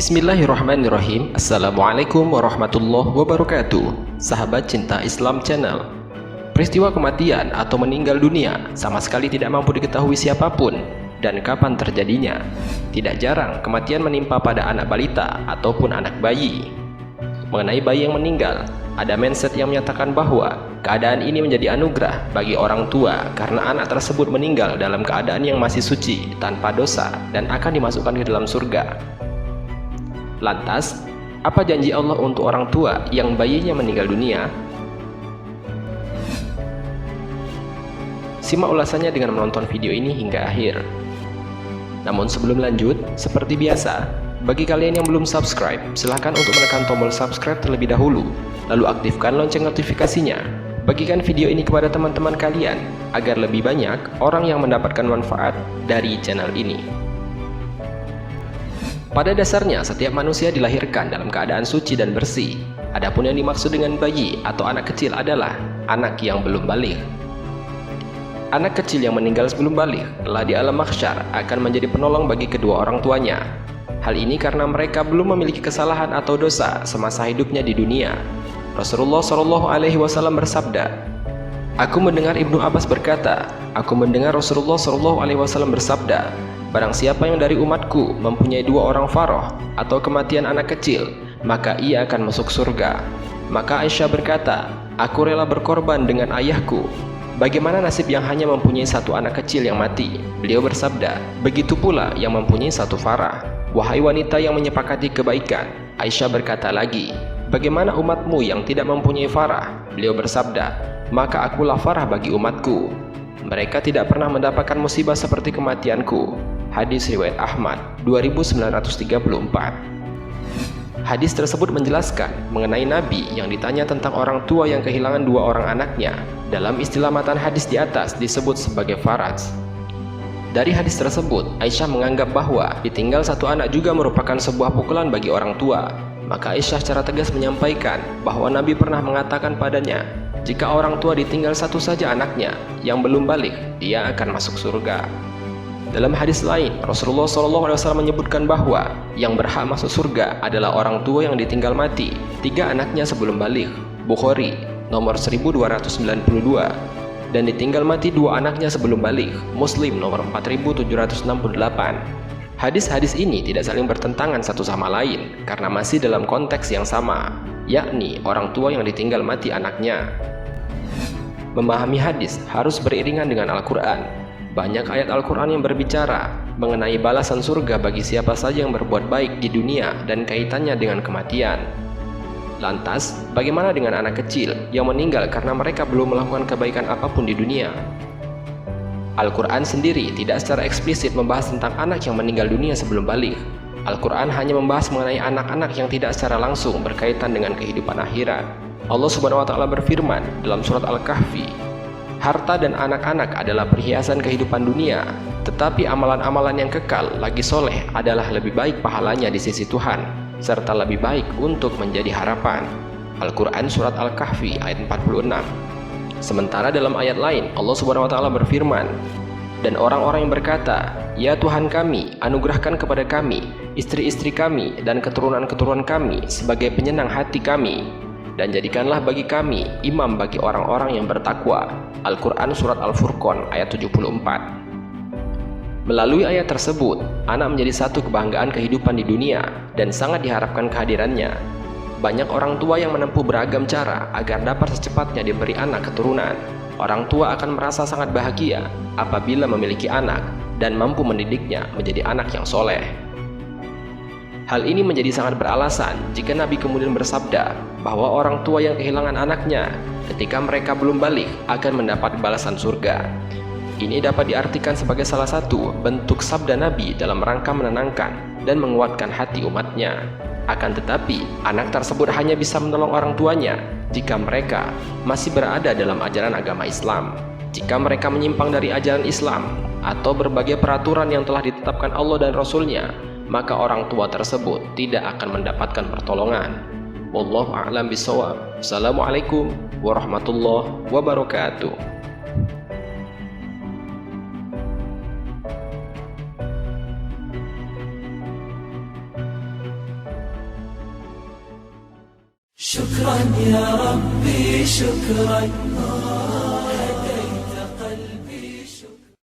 Bismillahirrahmanirrahim. Assalamualaikum warahmatullahi wabarakatuh. Sahabat Cinta Islam Channel. Peristiwa kematian atau meninggal dunia sama sekali tidak mampu diketahui siapapun dan kapan terjadinya. Tidak jarang kematian menimpa pada anak balita ataupun anak bayi. Mengenai bayi yang meninggal, ada mindset yang menyatakan bahwa keadaan ini menjadi anugerah bagi orang tua karena anak tersebut meninggal dalam keadaan yang masih suci, tanpa dosa, dan akan dimasukkan ke dalam surga. Lantas, apa janji Allah untuk orang tua yang bayinya meninggal dunia? Simak ulasannya dengan menonton video ini hingga akhir. Namun sebelum lanjut, seperti biasa, bagi kalian yang belum subscribe, silahkan untuk menekan tombol subscribe terlebih dahulu, lalu aktifkan lonceng notifikasinya. Bagikan video ini kepada teman-teman kalian, agar lebih banyak orang yang mendapatkan manfaat dari channel ini. Pada dasarnya, setiap manusia dilahirkan dalam keadaan suci dan bersih. Adapun yang dimaksud dengan bayi atau anak kecil adalah anak yang belum baligh. Anak kecil yang meninggal sebelum baligh telah di alam mahsyar akan menjadi penolong bagi kedua orang tuanya. Hal ini karena mereka belum memiliki kesalahan atau dosa semasa hidupnya di dunia. Rasulullah SAW bersabda, "Aku mendengar Ibnu Abbas berkata, aku mendengar Rasulullah SAW bersabda, barang siapa yang dari umatku mempunyai dua orang faroh atau kematian anak kecil, maka ia akan masuk surga." Maka Aisyah berkata, "Aku rela berkorban dengan ayahku. Bagaimana nasib yang hanya mempunyai satu anak kecil yang mati?" Beliau bersabda, "Begitu pula yang mempunyai satu farah. Wahai wanita yang menyepakati kebaikan." Aisyah berkata lagi, "Bagaimana umatmu yang tidak mempunyai farah?" Beliau bersabda, "Maka akulah farah bagi umatku. Mereka tidak pernah mendapatkan musibah seperti kematianku." Hadis riwayat Ahmad 2934. Hadis tersebut menjelaskan mengenai Nabi yang ditanya tentang orang tua yang kehilangan dua orang anaknya. Dalam istilah matan hadis di atas disebut sebagai faraj. Dari hadis tersebut, Aisyah menganggap bahwa ditinggal satu anak juga merupakan sebuah pukulan bagi orang tua. Maka Aisyah secara tegas menyampaikan bahwa Nabi pernah mengatakan padanya, jika orang tua ditinggal satu saja anaknya yang belum baligh, dia akan masuk surga. Dalam hadis lain, Rasulullah SAW menyebutkan bahwa yang berhak masuk surga adalah orang tua yang ditinggal mati tiga anaknya sebelum baligh, Bukhari nomor 1292, dan ditinggal mati dua anaknya sebelum baligh, Muslim nomor 4768. Hadis-hadis ini tidak saling bertentangan satu sama lain karena masih dalam konteks yang sama, yakni orang tua yang ditinggal mati anaknya. Memahami hadis harus beriringan dengan Al-Quran. Banyak ayat Al-Quran yang berbicara mengenai balasan surga bagi siapa saja yang berbuat baik di dunia dan kaitannya dengan kematian. Lantas, bagaimana dengan anak kecil yang meninggal karena mereka belum melakukan kebaikan apapun di dunia? Al-Quran sendiri tidak secara eksplisit membahas tentang anak yang meninggal dunia sebelum baligh. Al-Quran hanya membahas mengenai anak-anak yang tidak secara langsung berkaitan dengan kehidupan akhirat. Allah Subhanahu wa Ta'ala berfirman dalam surat Al-Kahfi, "Harta dan anak-anak adalah perhiasan kehidupan dunia, tetapi amalan-amalan yang kekal lagi soleh adalah lebih baik pahalanya di sisi Tuhan, serta lebih baik untuk menjadi harapan." Al-Quran Surat Al-Kahfi ayat 46. Sementara dalam ayat lain Allah Subhanahu wa Ta'ala berfirman, "Dan orang-orang yang berkata, ya Tuhan kami, anugerahkan kepada kami istri-istri kami dan keturunan-keturunan kami sebagai penyenang hati kami, dan jadikanlah bagi kami imam bagi orang-orang yang bertakwa." Al-Quran Surat Al-Furqan ayat 74. Melalui ayat tersebut, anak menjadi satu kebanggaan kehidupan di dunia dan sangat diharapkan kehadirannya. Banyak orang tua yang menempuh beragam cara agar dapat secepatnya diberi anak keturunan. Orang tua akan merasa sangat bahagia apabila memiliki anak dan mampu mendidiknya menjadi anak yang soleh. Hal ini menjadi sangat beralasan jika Nabi kemudian bersabda bahwa orang tua yang kehilangan anaknya ketika mereka belum balik akan mendapat balasan surga. Ini dapat diartikan sebagai salah satu bentuk sabda Nabi dalam rangka menenangkan dan menguatkan hati umatnya. Akan tetapi, anak tersebut hanya bisa menolong orang tuanya jika mereka masih berada dalam ajaran agama Islam. Jika mereka menyimpang dari ajaran Islam atau berbagai peraturan yang telah ditetapkan Allah dan Rasul-Nya, maka orang tua tersebut tidak akan mendapatkan pertolongan. Wallahu a'lam bishawab. Assalamualaikum warahmatullahi wabarakatuh. شكرا يا ربي شكرا